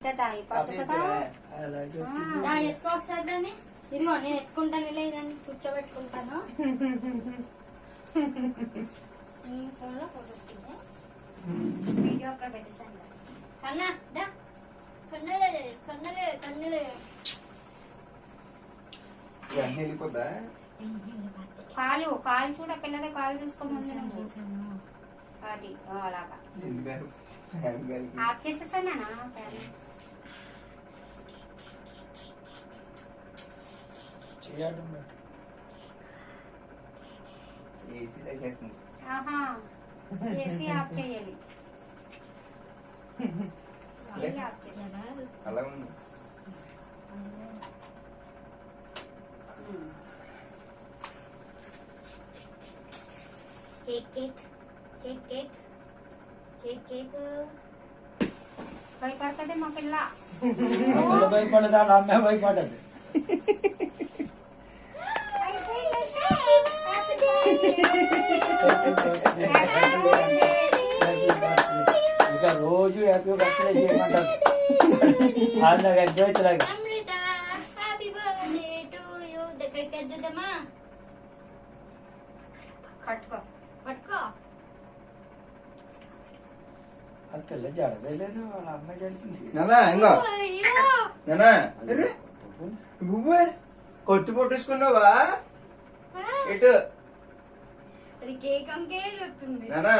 పెద్దదా అయిపోతుంది కదా. ఎత్తుకో ఒకసారి దాన్ని. ఇదిగో నేను ఎత్తుకుంటాను, లేదని కూర్చోబెట్టుకుంటాను. ఫోన్ లో ఫోటోస్ వీడియో అక్కడ పెట్టేసాను. కన్నా డా కన్నలే కన్నలే కన్నలే వెళ్ళిపోతా. కాలు కాలు చూడ పిల్లదే కాలు చూసుకోమని చూసాను. అది అలాగా ఆఫ్ చేసేసానా ఏసీ ఆఫ్ చేయాలి. ఆఫ్ చేసావా అలా ఉంది. Cake cake cake cake cake cake భయపడుతుంది మా పిల్ల. భయపడదా? అమ్మాయి భయపడదు. ఇంకా రోజు హ్యాపీ బర్త్డే చేయమంటారు. అలాగే అద్వైతలాగా అమృత హ్యాపీ బర్త్డే టు యు. దగ్గర కద్దుదమ్మా. కట్టుకో పట్టుకో. ఆ పిల్ల జడవేయలేదు, వాళ్ళ అమ్మాయి జడిసింది. నానా ఇంకో అయ్యో నానా నువ్వే కొత్త పొట్టేసుకున్నావా? ఎటు అది కేక్ అంకే వస్తుంది. నానా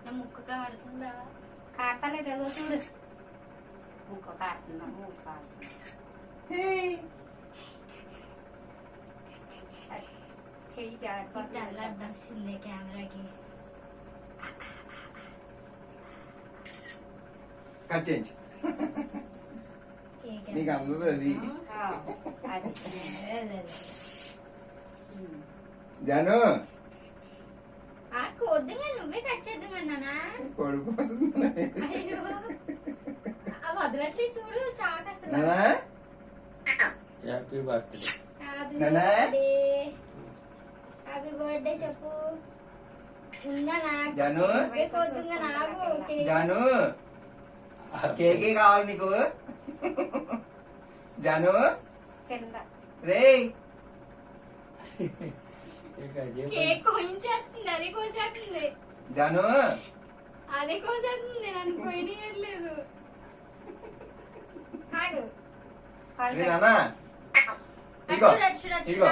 నా ముక్కు కాడుతుందా? కారతలేదు ఏదో చూడు. ఇంకో కారుతుందా? మూడు కారుతుంది. చెయ్యి జారిపోతుంది. అల్లడ్డొస్తుంది కెమెరాకి. కట్ చేయించు. కేక్ నీకు అందదు అది. అది జాను వద్దుగా నువ్వే కట్ చేద్దామన్నానా? పడిపోతుంది. అయ్యో వదలట్లే చూడు చాక్ అసలు. నానా హ్యాపీ బర్త్డే. హ్యాపీ నానా? బర్త్డే హ్యాపీ బర్త్డే చెప్పు. ఉన్నానా? జాను పొద్దుగా నాకు కేక్. జాను కేకే కావాలి నీకు. జాను కింద రే కేక్ కోయించేస్తుంది, అది కోసేస్తుంది, జాను అదే కోసేస్తుంది. నన్ను పోయినట్లేదు. రే నానా ఇగో ఇగో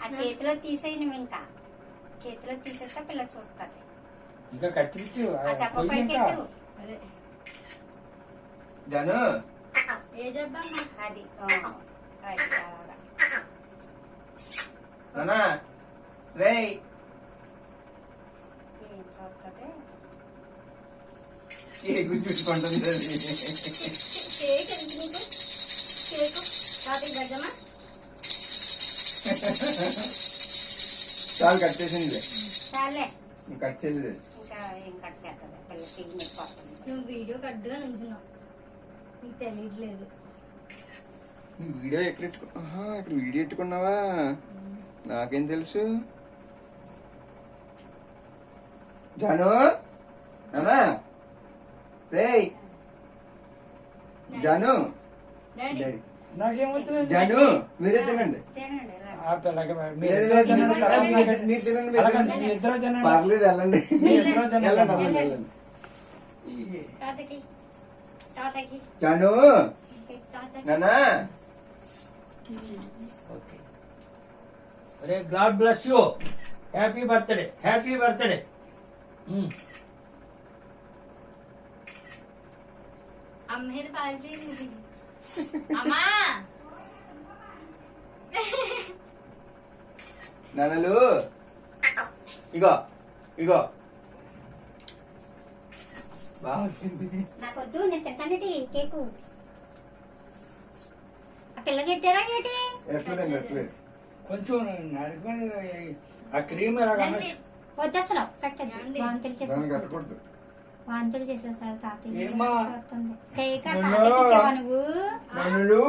ఆ చేతిలో తీసేయి నువ్వు. ఇంకా చేతిలో తీసేస్తే పిల్ల చూస్తుంది. ఇంకా కత్తిరించు. ఆ చెప్ప పైకెట్టు. అదే జాను ఏ చెప్పమ్మా. అది అలాగా నానా రే ఏం చూస్తుంది. కేకు చూసుకుంటుంది. కేక్ ఎందుకు నీకు? కేకు షాపింగ్ పెడదామా? చాలు కట్ చేసింది. చాలే కట్ చేయలేదు. ఇంకా ఏం కట్ చేస్తుంది పిల్ల చెయ్యి నొప్పి. నువ్వు వీడియో కట్టుగా నుంచున్నావు, నీకు తెలియట్లేదు. వీడియో ఎక్కడ ఇక్కడ వీడియో ఎట్టుకున్నావా? నాకేం తెలుసు. జాను నానా రే జాను డాడీ డాడీ నాకేమవుతుంది? జాను మీరే తినండి. తినండి ఇలా. ఆ పిల్లకి లేదు, మీరు లేదు, ఇద్దరు తినండి, మీరు తర్వాత తినండి, నాకు- మీరు తినండి, మీరు అలాగని తినండి. మీరు ఇద్దరు తినండి. పర్లేదు వెళ్ళండి. మీరు ఇద్దరు తినండి. వెళ్ళండి, వెళ్ళండి. తాతకి తాతకి జాను తాతకి నానా ఓకే. అరే God bless you. Happy birthday, happy birthday. అమ్మేది పారిపోయింది. అమ్మా నాన్నలు ఇగో ఇగో బాగా వచ్చింది. నాకొద్దు, నేను తింటానండి కేకు. ఆ పిల్లకి ఎట్టారా ఏంటి? ఎట్లేదండి ఎట్లేదు. కొంచెం నరికి ఆ క్రీమ్ ఎలా అనొచ్చు. వద్దు అసలు కట్టద్దు. ఏమండి? వాంతులు దాన్ని చేసేస్తారు, కట్టకూడదు. వాంతులు చేసేస్తారు తాతయ్య. ఏమ్మా? చూస్తుంది. కేక్ ఆ నాన్న. తాతయ్యకి ఇచ్చావా నువ్వు? నాన్నలు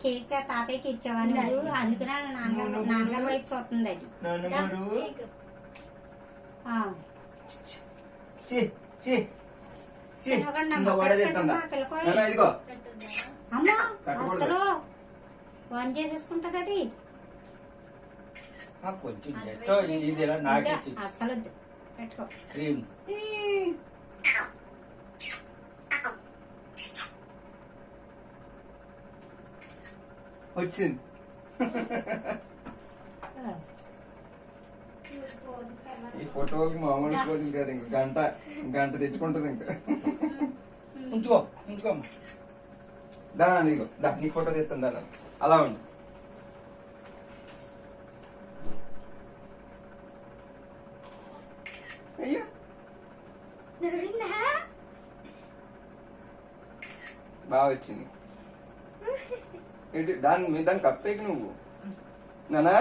కేక్ ఆ తాతయ్యకి ఇచ్చావా నువ్వు? అందుకనే నాన్నగారు వైపు చూస్తుంది అది. నాన్నగారు కేక్ ఆ. చి చి తినకండి ఇంకా అమ్మ, వాడే పెట్టండి తెస్తుందా అమ్మ, పిల్లకోయ్. నాన్న ఇదిగో పెట్టద్దా? అమ్మా పెట్టకూడదు. అసలు వన్ చేసేసుకుంటది అది కొంచెం జస్ట్ ఇది ఇలా నాకిచ్చి అసలు వద్దు. పెట్టుకో క్రీమ్ వచ్చింది. ఈ ఫోటోలకి మామూలు రోజులు కాదు, ఇంకా గంట తెచ్చుకుంటది ఇంకా. ఉంచుకో ఉంచుకోమ్మా. దానా నీకు దా నీ ఫోటో తెస్తాను దానా అలా ఉండు. అయ్యా బాగా వచ్చింది. ఏంటి దాన్ని కప్పేకి నువ్వు నానా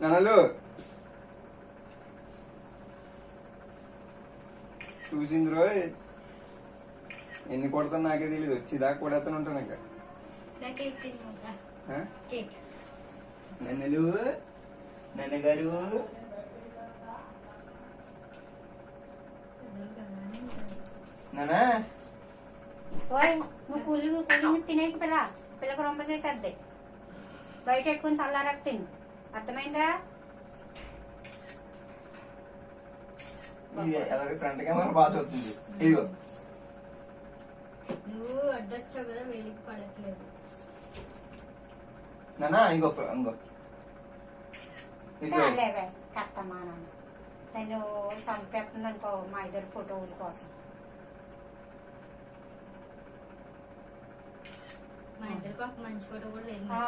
నాన్నలు చూసింది రోయ్. ఎన్ని కొడతాను నాకే తెలియదు, వచ్చిదాకా కొడతాను ఉంటాను ఇంకా. కేక్ తిన్నా ఆ? కేక్ నన్నలు నాన్నగారు నానా ఓయ్ నువ్వు కూలింగ్ తినేక పిల్లకు రొంప చేసేద్ది. బయట పెట్టుకుని చల్లారకు తిను, అర్థమైందా? ఇది అలాగే ఫ్రంట్ కెమెరా బాగా చూస్తుంది. ఇదిగో నువ్వు అడ్డొచ్చావు కదా, వేలికి పడట్లేదు. నానా ఇంకో ఇంకో ఇదిగో చాలేవే కట్టమ్మా నాన్న, తను చంపేస్తుంది అనుకో మా ఇద్దరు ఫోటోల కోసం. మా ఇద్దరికి ఒక మంచి ఫోటో కూడా లేదు. ఆ,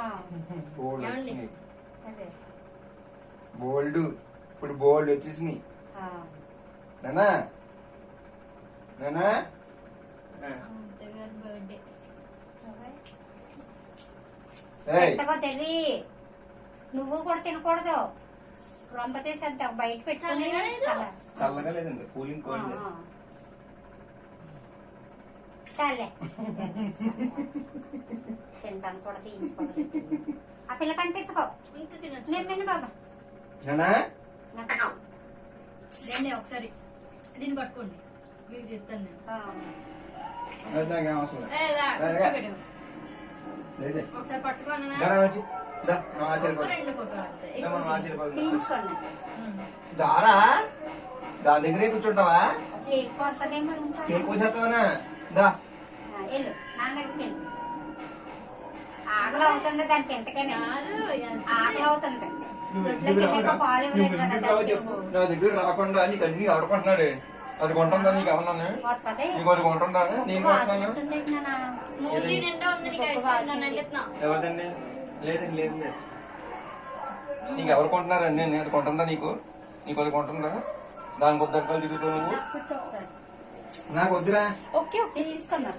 బోల్డ్ ఏమండి? వచ్చినాయి. అదే బోల్డ్ ఇప్పుడు బోల్డ్ వచ్చేసినాయి. ఆ. నానా నానా అత్తగారి బర్త్డే. ఏయ్ పెట్టకో తెలి, నువ్వు కూడా తినకూడదు, రొంప చేసేద్దాం బయట పెట్టుకుని చల్లగానే ఇది. చల్ల. చల్లగా లేదండి, కూలింగ్ ఆ, కోల్డ్. ఆ. చాలే తింటాను కూడా తీయించుకోవాలి. ఆ పిల్ల కంటించుకో, ఇంత తినొచ్చు. నేను తిన్న బాబా నానా నాకు. దేన్ని ఒకసారి దీన్ని పట్టుకోండి, మీకు చెప్తాను నేను. ఆ. అది నాకేం అవసరం లేదు. ఏ, రా, కూర్చోబెట్టు. లేదే ఒకసారి పట్టుకోనా? దానా వచ్చి దా మనం ఆశ్చర్యపోదు. రెండు ఫోటోలు అంతే. దా, మనం ఆశ్చర్యపోదు. తీయించుకోండి. దారా దాని దగ్గరే కూర్చుంటావా? కేక్ కొత్తదేమో ఇంకా. కేక్ కోసేస్తావనా? దా వెళ్ళు నాన్న దగ్గరికి వెళ్ళు. ఆకలి అవుతుంది దానికి ఎంతకైనా, ఆకలి అవుతుంది. దొడ్లోకి వెళ్ళాక పాలు ఇవ్వలేదు కదా దానికి నువ్వు. నా దగ్గర రాకుండా నీకు అన్ని ఆడుకుంటున్నాడు. అది కొంటుందా నీకు ఏమన్నాను? వస్తది. నీకు అది కొంటుందా? నేను కొంటున్నాను. వాసనట్టుందేంటి నాన్న? మూతి నిండా ఉంది, నీకు ఐస్ క్రీమ్ అని చెప్తున్నా. ఎవరిదండి? లేదండి లేదు లేదు. నీకు ఎవరు కొంటున్నారండి? నేను అది కొంటుందా నీకు? నీకు అది కొంటుందా? దానికి వద్ద తిరుగుతావు నువ్వు. కూర్చో ఒకసారి. నాకు వద్దురా. ఓకే ఓకే తీసుకున్నా